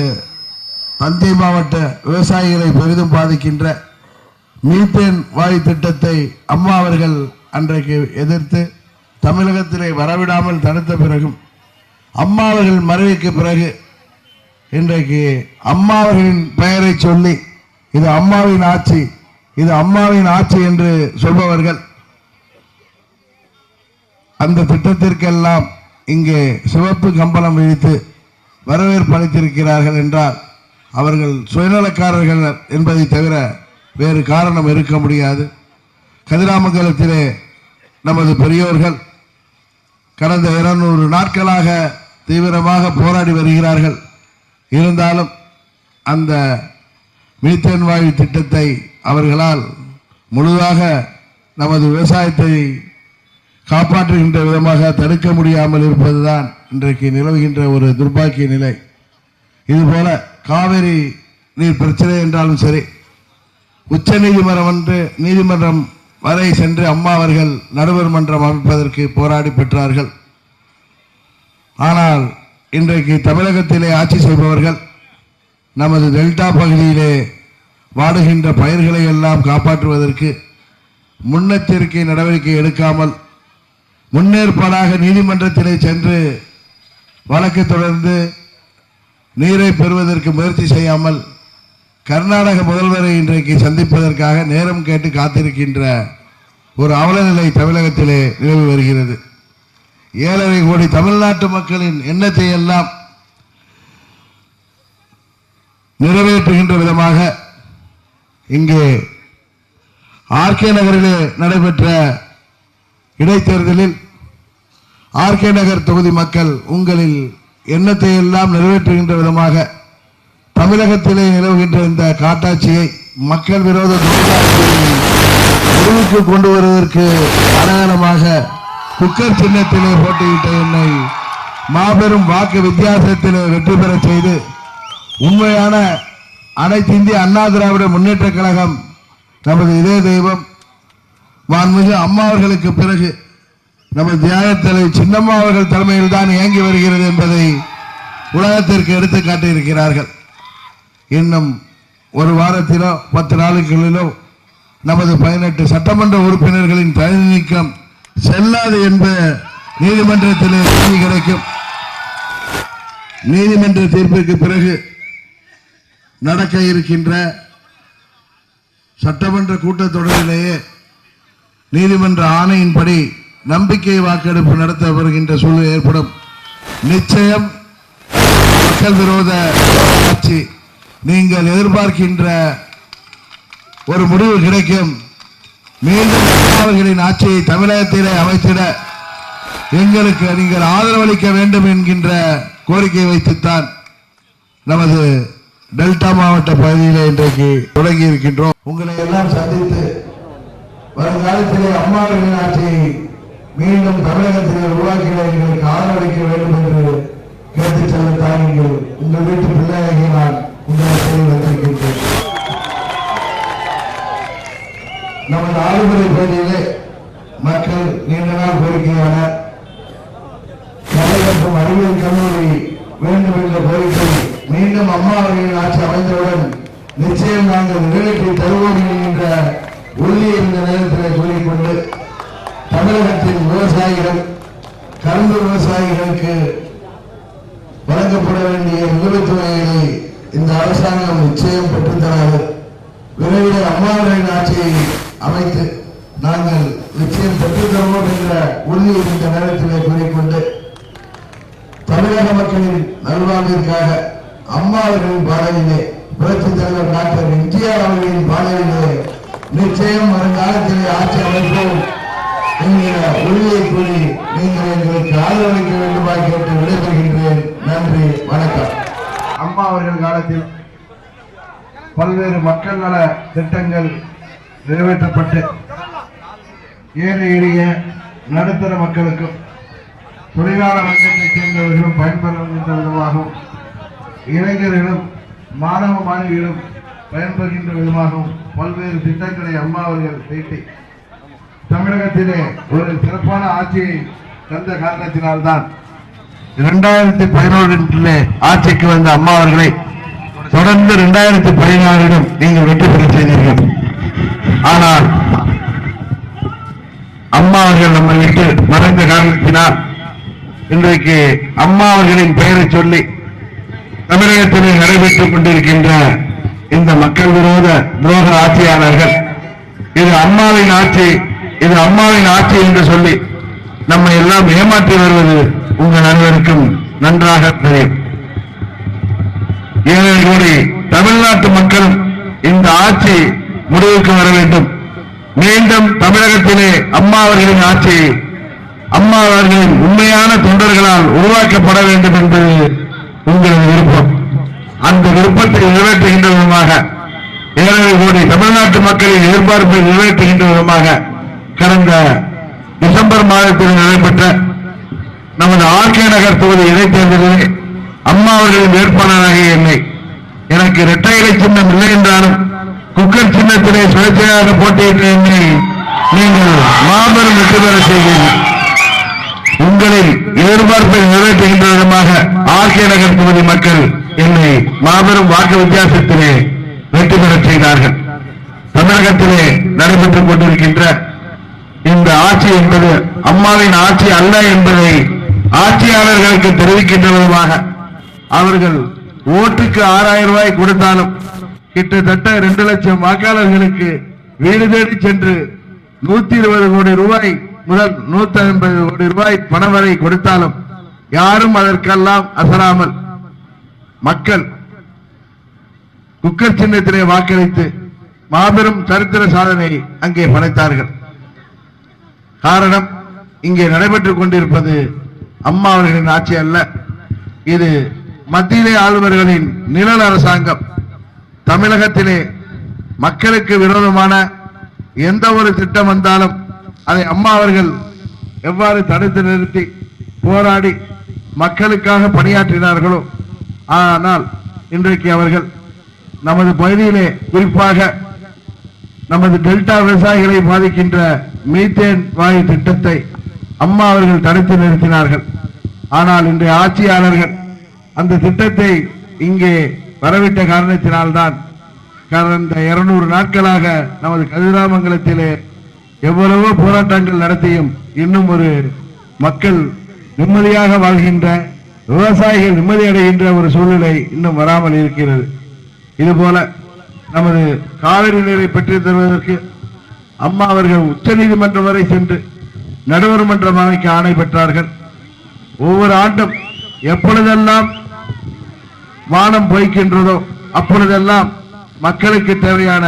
தஞ்சை மாவட்ட விவசாயிகளை பெரிதும் பாதிக்கின்ற மீத்தேன் வாயு திட்டத்தை அம்மா அவர்கள் அன்றைக்கு எதிர்த்து தமிழகத்திலே வரவிடாமல் தடுத்த பிறகும் அம்மா அவர்கள் மறைவுக்கு பிறகு இன்றைக்கு அம்மா அவர்களின் பெயரை சொல்லி இது அம்மாவின் ஆட்சி, இது அம்மாவின் ஆட்சி என்று சொல்பவர்கள் அந்த திட்டத்திற்கெல்லாம் இங்கே சிவப்பு கம்பளம் விழித்து வரவேற்பு அளித்திருக்கிறார்கள் என்றால் அவர்கள் சுயநலக்காரர்கள் என்பதை தவிர வேறு காரணம் இருக்க முடியாது. கதிராமங்கலத்திலே நமது பெரியோர்கள் கடந்த 200 நாட்களாக தீவிரமாக போராடி வருகிறார்கள். இருந்தாலும் அந்த மீத்தேன் வாயு திட்டத்தை அவர்களால் முழுதாக நமது விவசாயத்தை காப்பாற்றுகின்ற விதமாக தடுக்க முடியாமல் இருப்பதுதான் இன்றைக்கு நிலவுகின்ற ஒரு துர்பாக்கிய நிலை. இதுபோல காவிரி நீர் பிரச்சனை என்றாலும் சரி, உச்ச நீதிமன்றம் வரை சென்று அம்மா அவர்கள் நடுவர் மன்றம் அமைப்பதற்கு போராடி பெற்றார்கள். ஆனால் இன்றைக்கு தமிழகத்திலே ஆட்சி செய்பவர்கள் நமது டெல்டா பகுதியிலே வாடுகின்ற பயிர்களை எல்லாம் காப்பாற்றுவதற்கு முன்னெச்சரிக்கை நடவடிக்கை எடுக்காமல் முன்னேற்பாடாக நீதிமன்றத்திலே சென்று வழக்கு தொடர்ந்து நீரை பெறுவதற்கு முயற்சி செய்யாமல் கர்நாடக முதல்வரை இன்றைக்கு சந்திப்பதற்காக நேரம் கேட்டு காத்திருக்கின்ற ஒரு அவலநிலை தமிழகத்திலே நிலவி வருகிறது. 7.5 கோடி தமிழ்நாட்டு மக்களின் எண்ணத்தை எல்லாம் நிறைவேற்றுகின்ற விதமாக இங்கே ஆர்கே நகரிலே நடைபெற்ற இடைத்தேர்தலில் ஆர்கே நகர் தொகுதி மக்கள் உங்களில் எண்ணத்தை எல்லாம் நிறைவேற்றுகின்ற விதமாக தமிழகத்திலே நிலவுகின்ற இந்த காட்டாட்சியை மக்கள் விரோத முடிவுக்கு கொண்டு வருவதற்கு அடையாளமாக குக்கர் சின்னத்திலே போட்டியிட்ட என்னை மாபெரும் வாக்கு வித்தியாசத்திலே வெற்றி பெற செய்து உண்மையான அனைத்து இந்திய அண்ணா திராவிட முன்னேற்ற கழகம் நமது இதே தெய்வம் மாண்புமிகு அம்மா அவர்களுக்கு பிறகு நமது தியாகத்தலை சின்னம்மா அவர்கள் தலைமையில் தான் இயங்கி வருகிறது என்பதை உலகத்திற்கு எடுத்து காட்டியிருக்கிறார்கள். இன்னும் ஒரு வாரத்திலோ 10 நாளுக்குள்ளிலோ நமது 18 சட்டமன்ற உறுப்பினர்களின் தகுதி நீக்கம் செல்லாது என்ப நீதிமன்றத்திலே நீதி கிடைக்கும். நீதிமன்ற தீர்ப்பிற்கு பிறகு நடக்க இருக்கின்ற சட்டமன்ற கூட்டத்தொடரிலேயே நீதிமன்ற ஆணையின்படி நம்பிக்கை வாக்கெடுப்பு நடத்த வருகின்ற சூழ்நிலை ஏற்படும். நிச்சயம் மக்கள் விரோத ஆட்சி நீங்கள் எதிர்பார்க்கின்ற ஒரு முடிவு கிடைக்கும். மீண்டும் அவர்களின் ஆட்சியை தமிழகத்திலே அமைத்திட எங்களுக்கு நீங்கள் ஆதரவளிக்க வேண்டும் என்கின்ற கோரிக்கை வைத்துத்தான் நமது டெல்டா மாவட்ட பகுதியில் இன்றைக்கு தொடங்கி இருக்கின்றோம். உங்களை எல்லாம் சந்தித்து வருங்காலத்திலே அம்மாவின் ஆட்சியை மீண்டும் தமிழகத்திலே உருவாக்கிட எங்களுக்கு ஆதரவளிக்க வேண்டும் என்று கேட்டுச் செல்லத்தான் நீங்கள் உங்கள் வீட்டு பிள்ளையாக நான் உங்களை செய்து வந்திருக்கின்றேன். நமது ஆளுநரை பகுதியிலே மக்கள் நீண்ட நாள் கோரிக்கையான கலை மற்றும் அறிவியல் கல்லூரி வேண்டும் என்ற கோரிக்கை மீண்டும் அம்மா அவர்களின் ஆட்சி அமைந்தவுடன் நிச்சயம் நாங்கள் நிறைவேற்றி தருவோம் என்கின்ற உறுதியை இந்த நேரத்தில் கூறிக்கொண்டு தமிழகத்தின் விவசாயிகள் கரும்பு விவசாயிகளுக்கு வழங்கப்பட வேண்டிய முதலீட்டுகளை இந்த அரசாங்கம் நிச்சயம் பெற்றுத்தராது. விரைவில் அம்மாவின் ஆட்சியை அமைத்து நாங்கள் நிச்சயம் பெற்றுத்தருவோம் என்ற உறுதியை இந்த நேரத்தில் கூறிக்கொண்டு தமிழக மக்களின் நல்வாழ்விற்காக அம்மா அவர்களின் பாதையிலே புரட்சித் தலைவர் டாக்டர் எம்ஜிஆர் அவர்களின் பாதையிலே நிச்சயம் வருங்காலத்திலே ஆட்சி அமைப்போம் என்கிற உறுதியை கூறி நீங்கள் எங்களுக்கு ஆதரவளிக்க வேண்டுமா கேட்டு விடைபெறுகின்றேன். நன்றி, வணக்கம். அம்மா அவர்கள் காலத்தில் பல்வேறு மக்கள் நல திட்டங்கள் நிறைவேற்றப்பட்டு ஏழை எளிய நடுத்தர மக்களுக்கும் தொழிலாளர் வர்க்கத்தைச் சேர்ந்தவர்களும் பயன்பெறுகின்ற விதமாகவும் இளைஞர்களும் மாணவ மாணவிகளும் பயன்பெறுகின்ற விதமாகவும் பல்வேறு திட்டங்களை அம்மா அவர்கள் தீட்டி தமிழகத்திலே ஒரு சிறப்பான ஆட்சியை தந்த காரணத்தினால்தான் 2011 ஆட்சிக்கு வந்த அம்மா அவர்களை தொடர்ந்து 2016 நீங்கள் வெற்றி பெற செய்தீர்கள். ஆனால் அம்மா அவர்கள் நம்மை விட்டு மறைந்த காரணத்தினால் இன்றைக்கு அம்மா அவர்களின் பெயரை சொல்லி தமிழகத்திலே நடைபெற்றுக் கொண்டிருக்கின்ற இந்த மக்கள் விரோத துரோக ஆட்சியாளர்கள் இது அம்மாவின் ஆட்சி, இது அம்மாவின் ஆட்சி என்று சொல்லி நம்மை எல்லாம் ஏமாற்றி வருவது உங்கள் அனைவருக்கும் நன்றாக தெரியும். 7 கோடி தமிழ்நாட்டு மக்களும் இந்த ஆட்சி முடிவுக்கு வர வேண்டும். மீண்டும் தமிழகத்திலே அம்மா அவர்களின் ஆட்சி அம்மா அவர்களின் உண்மையான தொண்டர்களால் உருவாக்கப்பட வேண்டும் என்பது உங்களது விருப்பம். அந்த விருப்பத்தை நிறைவேற்றுகின்ற விதமாக 7 கோடி தமிழ்நாட்டு மக்களின் எதிர்பார்ப்பை நிறைவேற்றுகின்ற விதமாக கடந்த டிசம்பர் மாதத்தில் நடைபெற்ற நமது ஆர்கே நகர் தொகுதி இடைத்தேர்தலில் அம்மா அவர்களின் வேட்பாளராகிய என்னை எனக்கு இரட்டை இலை சின்னம் இல்லை என்றாலும் குக்கர் சின்னத்திலே சுயேட்சையாக போட்டியிட்ட என்னை நீங்கள் மாபெரும் வெற்றி பெற செய்கிறீர்கள். உங்களின் எதிர்பார்ப்பை நிறைவேற்றுகின்ற விதமாக ஆர்கே நகர் தொகுதி மக்கள் என்னை மாபெரும் வாக்கு வித்தியாசத்திலே வெற்றி பெறச் செய்தார்கள். தமிழகத்திலே நடைபெற்றுக் கொண்டிருக்கின்ற இந்த ஆட்சி என்பது அம்மாவின் ஆட்சி அல்ல என்பதை ஆட்சியாளர்களுக்கு தெரிவிக்கின்ற விதமாக அவர்கள் ஓட்டுக்கு 6000 ரூபாய் கொடுத்தாலும் கிட்டத்தட்ட 2 லட்சம் வாக்காளர்களுக்கு வீடு தேடி சென்று 120 கோடி ரூபாய் முதல் 150 கோடி ரூபாய் பணம் வரை கொடுத்தாலும் யாரும் அதற்கெல்லாம் அசராமல் மக்கள் குக்கர் சின்னத்திலே வாக்களித்து மாபெரும் சரித்திர சாதனை அங்கே படைத்தார்கள். காரணம், இங்கே நடைபெற்றுக் கொண்டிருப்பது அம்மா அவர்களின் ஆட்சி அல்ல, இது மத்தியிலே ஆளுநர்களின் நிழல் அரசாங்கம். தமிழகத்திலே மக்களுக்கு விரோதமான எந்த ஒரு திட்டம் வந்தாலும் அதை அம்மா அவர்கள் எவ்வாறு தடுத்து நிறுத்தி போராடி மக்களுக்காக பணியாற்றினார்களோ, ஆனால் இன்றைக்கு அவர்கள் நமது பகுதியிலே குறிப்பாக நமது டெல்டா விவசாயிகளை பாதிக்கின்ற மீத்தேன் வாயு திட்டத்தை அம்மா அவர்கள் தடுத்து நிறுத்தினார்கள். ஆனால் இன்றைய ஆட்சியாளர்கள் அந்த திட்டத்தை இங்கே வரவிட்ட காரணத்தினால்தான் கடந்த 200 நாட்களாக நமது கதிராமங்கலத்திலே எவ்வளவோ போராட்டங்கள் நடத்தியும் இன்னும் ஒரு மக்கள் நிம்மதியாக வாழ்கின்ற, விவசாயிகள் நிம்மதி அடைகின்ற ஒரு சூழ்நிலை இன்னும் வராமல் இருக்கிறது. இதுபோல நமது காவிரி நீரை பெற்றுத் தருவதற்கு அம்மா அவர்கள் உச்ச நீதிமன்றம் வரை சென்று நடுவர் மன்றம் அமைக்க ஆணை பெற்றார்கள். ஒவ்வொரு ஆண்டும் எப்பொழுதெல்லாம் வானம் பொய்க்கின்றதோ அப்பொழுதெல்லாம் மக்களுக்கு தேவையான,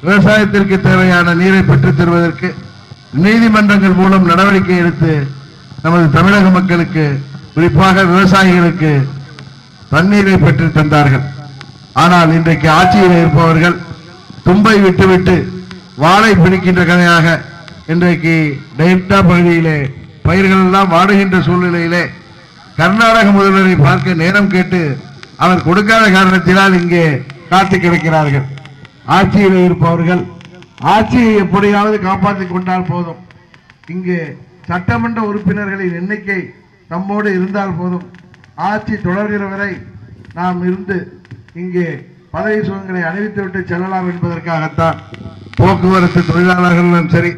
விவசாயத்திற்கு தேவையான நீரை பெற்றுத் தருவதற்கு நீதிமன்றங்கள் மூலம் நடவடிக்கை எடுத்து நமது தமிழக மக்களுக்கு, குறிப்பாக விவசாயிகளுக்கு தண்ணீரை பெற்று தந்தார்கள். ஆனால் இன்றைக்கு ஆட்சியில் இருப்பவர்கள் தும்பை விட்டுவிட்டு வாழை பிடிக்கின்ற கதையாக இன்றைக்கு டெல்டா பகுதியிலே பயிர்கள் எல்லாம் வாடுகின்ற சூழ்நிலையிலே கர்நாடக முதல்வரை பார்க்க நேரம் கேட்டு அவர் கொடுக்காத காரணத்தினால் இங்கே காத்து கிடக்கிறார்கள். ஆட்சியில் இருப்பவர்கள் ஆட்சியை எப்படியாவது காப்பாற்றிக் கொண்டால் போதும், இங்கே சட்டமன்ற உறுப்பினர்களின் எண்ணிக்கை நம்மோடு இருந்தால் போதும், ஆட்சி தொடர்கிற வரை நாம் இருந்து இங்கே பதவி சுகங்களை அணிவித்துவிட்டு செல்லலாம் என்பதற்காகத்தான் போக்குவரத்து தொழிலாளர்களும் சரி,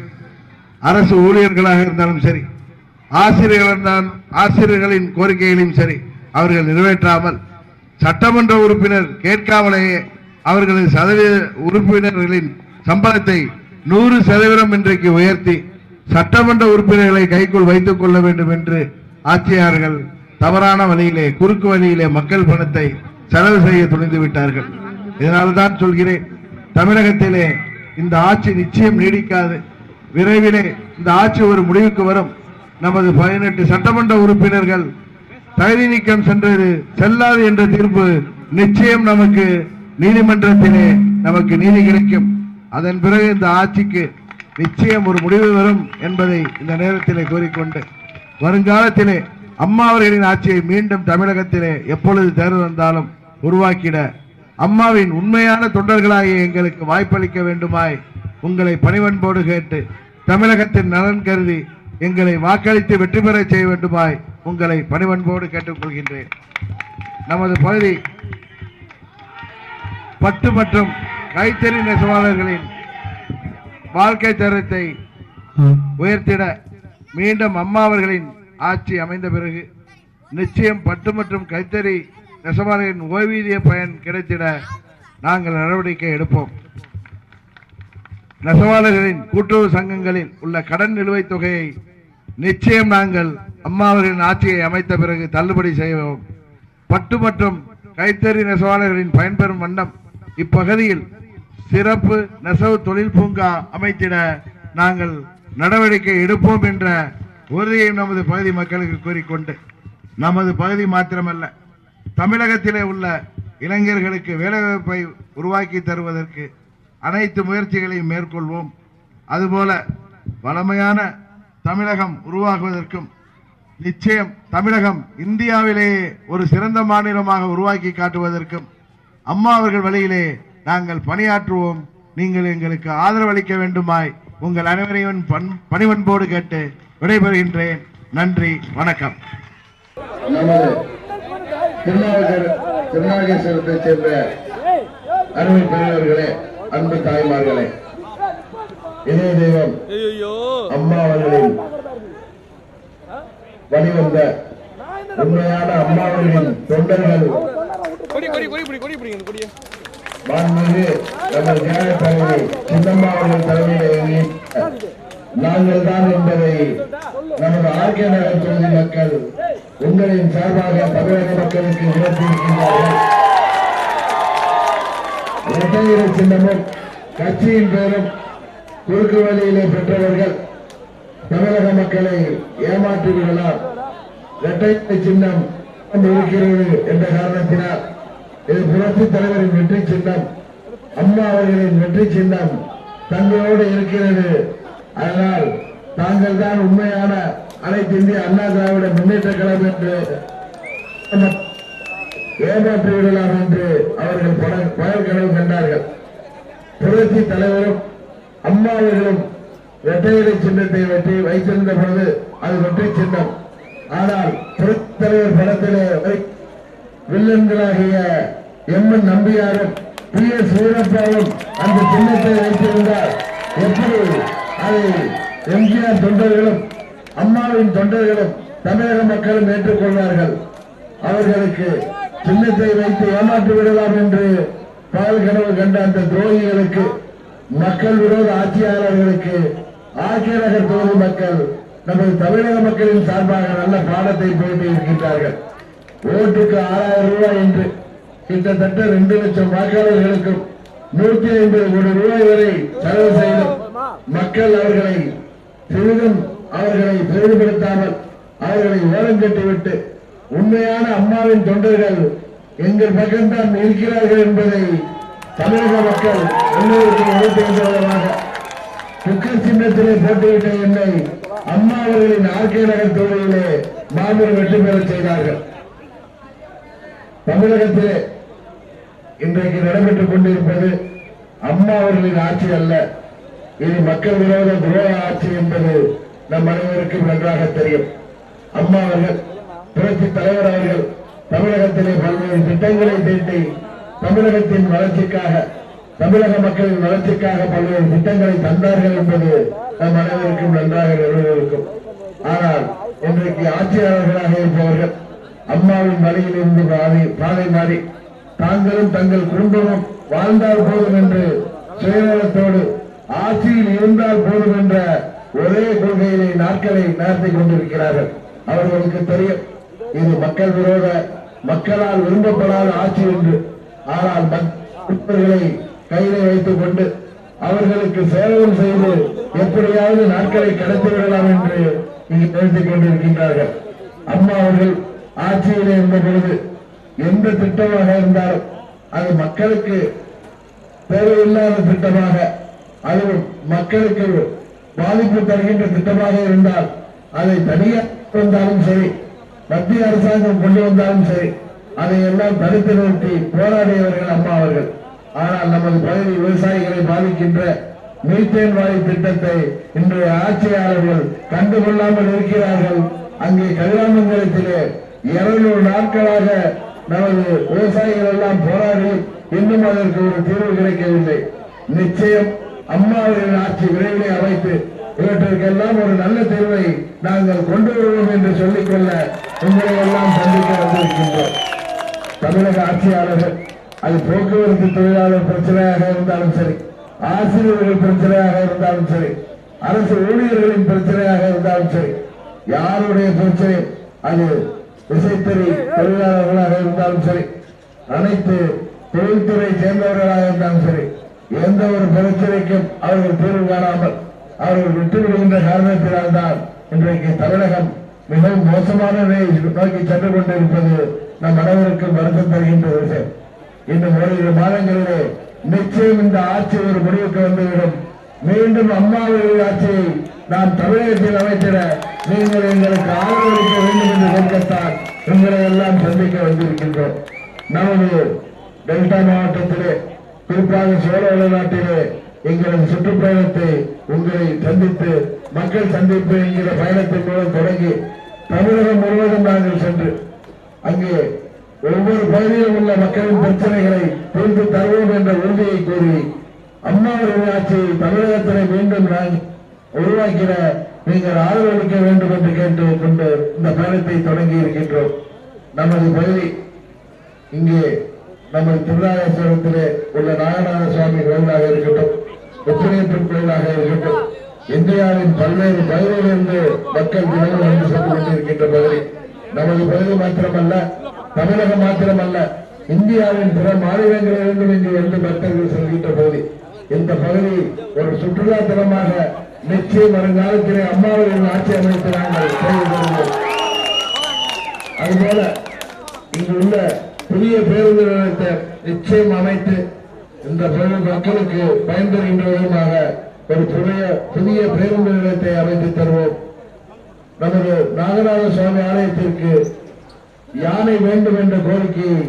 அரசு ஊழியர்களாக இருந்தாலும் சரி, ஆசிரியர்களின் கோரிக்கைகளையும் சரி அவர்கள் நிறைவேற்றாமல் சட்டமன்ற உறுப்பினர் கேட்காமலேயே அவர்களது உறுப்பினர்களின் சம்பளத்தை 100% இன்றைக்கு உயர்த்தி சட்டமன்ற உறுப்பினர்களை கைக்குள் வைத்துக் கொள்ள வேண்டும் என்று ஆட்சியாளர்கள் தவறான வழியிலே, குறுக்கு வழியிலே மக்கள் பணத்தை செலவு செய்ய துணிந்து விட்டார்கள். இதனால்தான் சொல்கிறேன், தமிழகத்திலே இந்த ஆட்சி நிச்சயம் நீடிக்காது. விரைவிலே இந்த ஆட்சி ஒரு முடிவுக்கு வரும். நமது 18 சட்டமன்ற உறுப்பினர்கள் தகுதி நீக்கம் சென்றது செல்லாது என்ற தீர்ப்பு நிச்சயம் நமக்கு நீதிமன்றத்திலே நமக்கு நீதி கிடைக்கும். அதன் பிறகு இந்த ஆட்சிக்கு நிச்சயம் ஒரு முடிவு வரும் என்பதை இந்த நேரத்திலே கோரிக்கொண்டு, வருங்காலத்திலே அம்மா அவர்களின் ஆட்சியை மீண்டும் தமிழகத்திலே எப்பொழுது தேர்தல் வந்தாலும் உருவாக்கிட அம்மாவின் உண்மையான தொண்டர்களாகிய எங்களுக்கு வாய்ப்பளிக்க வேண்டுமாய் உங்களை பணிவன்போடு கேட்டு, தமிழகத்தின் நலன் கருதி எங்களை வாக்களித்து வெற்றி பெற செய்ய வேண்டுமாய் உங்களை பணிவன்போடு கேட்டுக்கொள்கின்றேன். நமது பகுதி பட்டு மற்றும் கைத்தறி நெசவாளர்களின் வாழ்க்கை தரத்தை உயர்த்திட மீண்டும் அம்மா அவர்களின் ஆட்சி அமைந்த பிறகு நிச்சயம் பட்டு மற்றும் கைத்தறி நெசவாளர்களின் ஓய்வூதிய பயன் கிடைத்திட நாங்கள் நடவடிக்கை எடுப்போம். நெசவாளர்களின் கூட்டுறவு சங்கங்களில் உள்ள கடன் நிலுவைத் தொகையை நிச்சயம் நாங்கள் அம்மா அவர்களின் ஆட்சியை அமைத்த பிறகு தள்ளுபடி செய்வோம். பட்டு மற்றும் கைத்தறி நெசவாளர்களின் பயன்பெறும் வண்ணம் இப்பகுதியில் சிறப்பு நெசவு தொழில் பூங்கா அமைத்திட நாங்கள் நடவடிக்கை எடுப்போம் என்ற உறுதியை நமது பகுதி மக்களுக்கு கூறிக்கொண்டு, நமது பகுதி மாத்திரமல்ல தமிழகத்திலே உள்ள இளைஞர்களுக்கு வேலைவாய்ப்பை உருவாக்கி தருவதற்கு அனைத்து முயற்சிகளையும் மேற்கொள்வோம். அதுபோல வளமையான தமிழகம் உருவாக்குவதற்கும் நிச்சயம் தமிழகம் இந்தியாவிலேயே ஒரு சிறந்த மாநிலமாக உருவாக்கி காட்டுவதற்கும் அம்மா அவர்கள் வழியிலே நாங்கள் பணியாற்றுவோம். நீங்கள் எங்களுக்கு ஆதரவளிக்க வேண்டுமாய் உங்கள் அனைவரையும் பணிவன்போடு கேட்டு விடைபெறுகின்றேன். நன்றி, வணக்கம். திருநாகேஸ்வரத்தைச் சேர்ந்த அருமை பெரியவர்களே, அன்பு தாய்மார்களே, இதே தெய்வம் அம்மா அவர்களின் வழிவந்த உண்மையான அம்மா அவர்களின் தொண்டர்கள் மாண்புமிகு நமது தியாக தலைவி சின்னம்மா அவர்கள் தலைமையிலே நாங்கள் தான் என்பதை நமது ஆர்கே நகர் தொகுதி மக்கள் உங்களின் சார்பாக தமிழக மக்களுக்கு உணர்த்தியிருக்கின்றார்கள். இரட்டையிலை சின்னமும் கட்சியின் பேரும் குறுக்கு வழியிலே பெற்றவர்கள் தமிழக மக்களை ஏமாற்றி விடலாம். இரட்டையிலை சின்னம் இருக்கிறது என்ற காரணத்தினால் இது புரட்சி தலைவரின் வெற்றி சின்னம், அம்மா அவர்களின் வெற்றி சின்னம் தங்களோடு இருக்கிறது. அதனால் தாங்கள் தான் உண்மையான அனைத்து இந்திய அண்ணா திராவிட முன்னேற்ற கழகம் என்று ஏமாற்றி விடலாம் என்று அவர்கள் பகல் கனவு கண்டார்கள். புரட்சி தலைவரும் அம்மா அவர்களும் இரட்டையிலை சின்னத்தை வெற்றி வைத்திருந்த பொழுது அது வெற்றி சின்னம். ஆனால் புரட்சி தலைவர் படத்திலே வில்லன்களாகிய எம்.என். நம்பியாரும் பி.எஸ். வீரப்பாவும் அந்த சின்னத்தை வைத்திருந்தார். எப்படி அதை எம்ஜிஆர் தொண்டர்களும் அம்மாவின் தொண்டர்களும் தமிழக மக்களும் ஏற்றுக்கொள்வார்கள்? அவர்களுக்கு சின்னத்தை வைத்து ஏமாற்றி விடலாம் என்று பகல் கனவு கண்ட அந்த துரோகிகளுக்கு, மக்கள் விரோத ஆட்சியாளர்களுக்கு ஆர்கே நகர் தொகுதி மக்கள் நமது தமிழக மக்களின் சார்பாக நல்ல பாடத்தை போட்டு இருக்கின்றார்கள். ஓட்டுக்கு 6000 ரூபாய் என்று கிட்டத்தட்ட 2 லட்சம் வாக்காளர்களுக்கும் 150 கோடி ரூபாய் வரை செலவு செய்தும் மக்கள் அவர்களை சிறிதும் பெரிதுபடுத்தாமல் அவர்களை ஓரம் கட்டிவிட்டு உண்மையான அம்மாவின் தொண்டர்கள் எங்கள் பக்கம்தான் இருக்கிறார்கள் என்பதை தமிழக மக்கள் எல்லோருக்கும் உணர்த்துகின்ற விதமாக குக்கர் சின்னத்திலே போட்டுவிட்ட என்னை அம்மா அவர்களின் ஆர்கே நகர் தொகுதியிலே மாபெரும் வெற்றி பெறச் செய்தார்கள். தமிழகத்திலே இன்றைக்கு நடைபெற்றுக் கொண்டிருப்பது அம்மா அவர்களின் ஆட்சி அல்ல, இது மக்கள் விரோத துரோக ஆட்சி என்பது நம் அனைவருக்கும் நன்றாக தெரியும். அம்மா அவர்கள், புரட்சி தலைவர் அவர்கள் தமிழகத்திலே பல்வேறு திட்டங்களை தீட்டி தமிழகத்தின் வளர்ச்சிக்காக, தமிழக மக்களின் வளர்ச்சிக்காக பல்வேறு திட்டங்களை தந்தார்கள் என்பது நம் அனைவருக்கும் நன்றாக நினைவிருக்கும். ஆனால் இன்றைக்கு ஆட்சியாளர்களாக இருப்பவர்கள் அம்மாவின் வழியில் இருந்து பாதை மாறி தாங்களும் தங்கள் குடும்பமும் வாழ்ந்தால் போதும் என்று சுயநலத்தோடு ஆட்சியில் இருந்தால் போதும் என்ற ஒரே கொள்கையிலே நாட்களை நடத்தி கொண்டிருக்கிறார்கள். அவர்களுக்கு தெரியும் இது மக்கள் விரோத, மக்களால் விரும்பப்படாத ஆட்சி என்று. ஆனால் மக்கள்களை கையிலே வைத்துக் கொண்டு அவர்களுக்கு சேவகம் செய்து எப்படியாவது நாட்களை கடத்தி விடலாம் என்று இங்கு பேசிக் கொண்டிருக்கின்றார்கள். அம்மா அவர்கள் ஆட்சியிலே இருந்த பொழுது எந்த திட்டமாக இருந்தாலும் அது மக்களுக்கு தேவையில்லாத திட்டமாக, அதுவும் மக்களுக்கு பாதிப்பு தருகின்ற திட்டமாக இருந்தால் அதை தனியாக வந்தாலும் சரி, மத்திய அரசாங்கம் கொண்டு வந்தாலும் சரி, அதையெல்லாம் தடுத்து நிறுத்தி போராடியவர்கள் அம்மா அவர்கள். ஆனால் நமது பகுதி விவசாயிகளை பாதிக்கின்ற மீத்தேன் வாயு திட்டத்தை இன்றைய ஆட்சியாளர்கள் கண்டுகொள்ளாமல் இருக்கிறார்கள். அங்கே கதிராமங்கலத்திலே 200 நாட்களாக நமது விவசாயிகள் எல்லாம் போராடி இன்னும் அதற்கு ஒரு தீர்வு கிடைக்கவில்லை. நிச்சயம் அம்மாவின் ஆட்சி விரைவிலே அமைத்து இவற்றிற்கெல்லாம் ஒரு நல்ல தீர்வை நாங்கள் கொண்டு வருவோம் என்று சொல்லிக்கொள்ள உங்களை எல்லாம் சந்திக்க வந்திருக்கின்றோம். தமிழக ஆட்சியாளர்கள் அது போக்குவரத்து தொழிலாளர் பிரச்சனையாக இருந்தாலும் சரி, ஆசிரியர்கள் பிரச்சனையாக இருந்தாலும் சரி, அரசு ஊழியர்களின் பிரச்சனையாக இருந்தாலும் சரி, யாருடைய பிரச்சனை அது விசைத்தறி தொழிலாளர்களாக இருந்தாலும் சரி, அனைத்து தொழில்துறை சேர்ந்தவர்களாக இருந்தாலும் சரி, எந்த ஒரு பிரச்சனைக்கும் அவர்கள் தீர்வு காணாமல் அவர்கள் விட்டுவிடுகின்ற காரணத்தினால்தான் இன்றைக்கு தமிழகம் மிகவும் மோசமான நிலையை நோக்கி சென்று கொண்டிருப்பது நம் அனைவருக்கும் வருத்தம் தருகின்ற விஷயம். இன்னும் ஓரிரு மாதங்களிலே நிச்சயம் இந்த ஆட்சி ஒரு முடிவுக்கு வந்துவிடும். மீண்டும் அம்மாவுடைய ஆட்சியை நாம் தமிழகத்தில் அமைத்திட நீங்கள் எங்களுக்கு ஆதரவளிக்க வேண்டும் என்று கேட்கத்தான் உங்களை எல்லாம் சந்திக்க வந்திருக்கின்றோம். நமது டெல்டா மாவட்டத்திலே, குறிப்பாக சோழ நாட்டிலே எங்களது சுற்றுப்பயணத்தை உங்களை சந்தித்து மக்கள் சந்திப்பு என்கிற பயணத்தின் மூலம் தொடங்கி தமிழகம் முழுவதும் நாங்கள் சென்று அங்கே ஒவ்வொரு பகுதியில் உள்ள மக்களின் பிரச்சனைகளை தீர்த்து தருவோம் என்ற உறுதியை கூறி அம்மாவின் ஆட்சியை தமிழகத்திலே மீண்டும் உருவாக்கிட நீங்கள் ஆதரவளிக்க வேண்டும் என்று கேட்டுக் கொண்டு இந்த பயணத்தை தொடங்கி இருக்கின்றோம். நமது பகுதி இங்கே நமது திருநாகேஸ்வரத்திலே உள்ள நாகநாத சுவாமி கோயிலாக இருக்கட்டும், உத்திரேப்பன் கோயிலாக இருக்கட்டும், இந்தியாவின் பல்வேறு பகுதிகளிலிருந்து மக்கள் தினமும் வந்து சென்று கொண்டிருக்கின்ற பகுதி நமது பகுதி மாத்திரமல்ல, தமிழகம் மாத்திரமல்ல, இந்தியாவின் பிற மாநிலங்களிலிருந்து இங்கு வந்து பக்தர்கள் செல்கின்ற பகுதி. இந்த பகுதி ஒரு சுற்றுலா தலமாக நிச்சயம் வருங்காலத்திலே அம்மாவின் ஆட்சி அமைத்து நாங்கள் செய்து அதுபோல இங்கு உள்ள புதிய பேருந்து நிலையத்தை நிச்சயம் அமைத்து இந்த பகுதி மக்களுக்கு பயன்பெறுகின்ற விதமாக ஒரு புதிய பேருந்து நிலையத்தை அமைத்து தருவோம். நமது நாகநாத சுவாமி ஆலயத்திற்கு யானை வேண்டும் என்ற கோரிக்கையை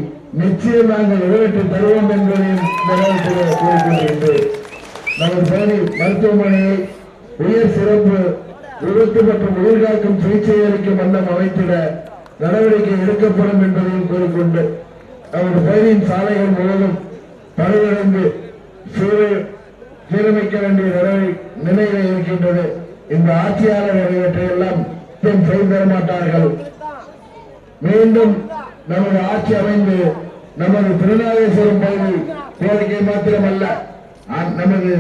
நிச்சயம் நாங்கள் நிறைவேற்றி தருவோம் என்பதையும் கூறிக்கொள்கின்றேன். நமது பகுதி மருத்துவமனையை உயர் சிறப்பு விபத்து மற்றும் உயிர்காக்கும் சிகிச்சை அளிக்கும் வண்ணம் அமைத்திட நடவடிக்கை எடுக்கப்படும் என்பதையும் கூறிக்கொண்டு நமது பகுதியின் சாலைகள் முழுவதும் பழுதடைந்து சீரமைக்க வேண்டிய நிலையில் இருக்கின்றது. இந்த ஆட்சியாளர்கள் இவற்றையெல்லாம் செய்து தர மாட்டார்கள். மீண்டும் நமது ஆட்சி அமைந்து நமது திருநாகேஸ்வரம் பகுதி கோரிக்கை மாத்திரமல்ல, நமது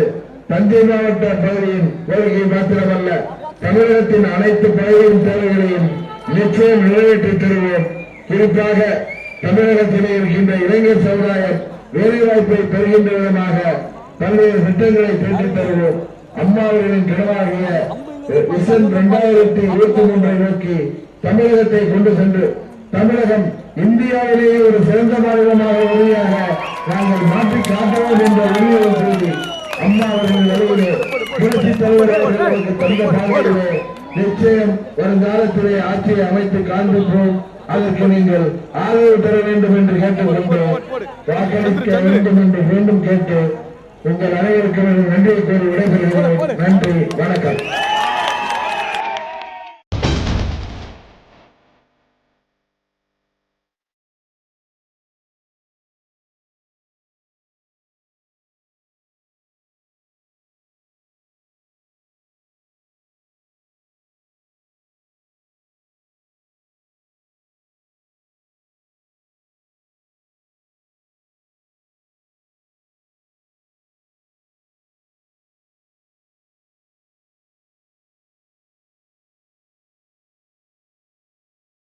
தஞ்சை மாவட்ட பகுதியின் கோரிக்கை மாத்திரமல்ல, தமிழகத்தின் அனைத்து பகுதியின் தேவைகளையும் நிச்சயம் நிறைவேற்றி தருவோம். குறிப்பாக தமிழகத்திலே இருக்கின்ற இளைஞர் சமுதாயம் வேலைவாய்ப்பை பெறுகின்ற விதமாக பல்வேறு திட்டங்களை பெற்றுத் தருவோம். அம்மாவர்களின் கனவாகிய விஷன் 2023 நோக்கி தமிழகத்தை கொண்டு சென்று தமிழகம் இந்தியாவிலேயே ஒரு சிறந்த மாநிலமாக உறுதியாக நாங்கள் மாற்றி காட்டுவோம் என்ற உறுதியை கூறி அம்மா அவர்கள் வழியிலே புரட்சித் தலைவர் அவர்களுக்கு தந்த பாதையிலே நிச்சயம் வருங்காலத்திலே ஆட்சியை அமைத்து காண்பிப்போம். அதற்கு நீங்கள் ஆதரவு தர வேண்டும் என்று கேட்டுக்கொண்டு வாக்களிக்க வேண்டும் என்று மீண்டும் கேட்டு உங்கள் அனைவருக்கும் நன்றியை கூறி விடைபெறுகிறேன். நன்றி, வணக்கம்.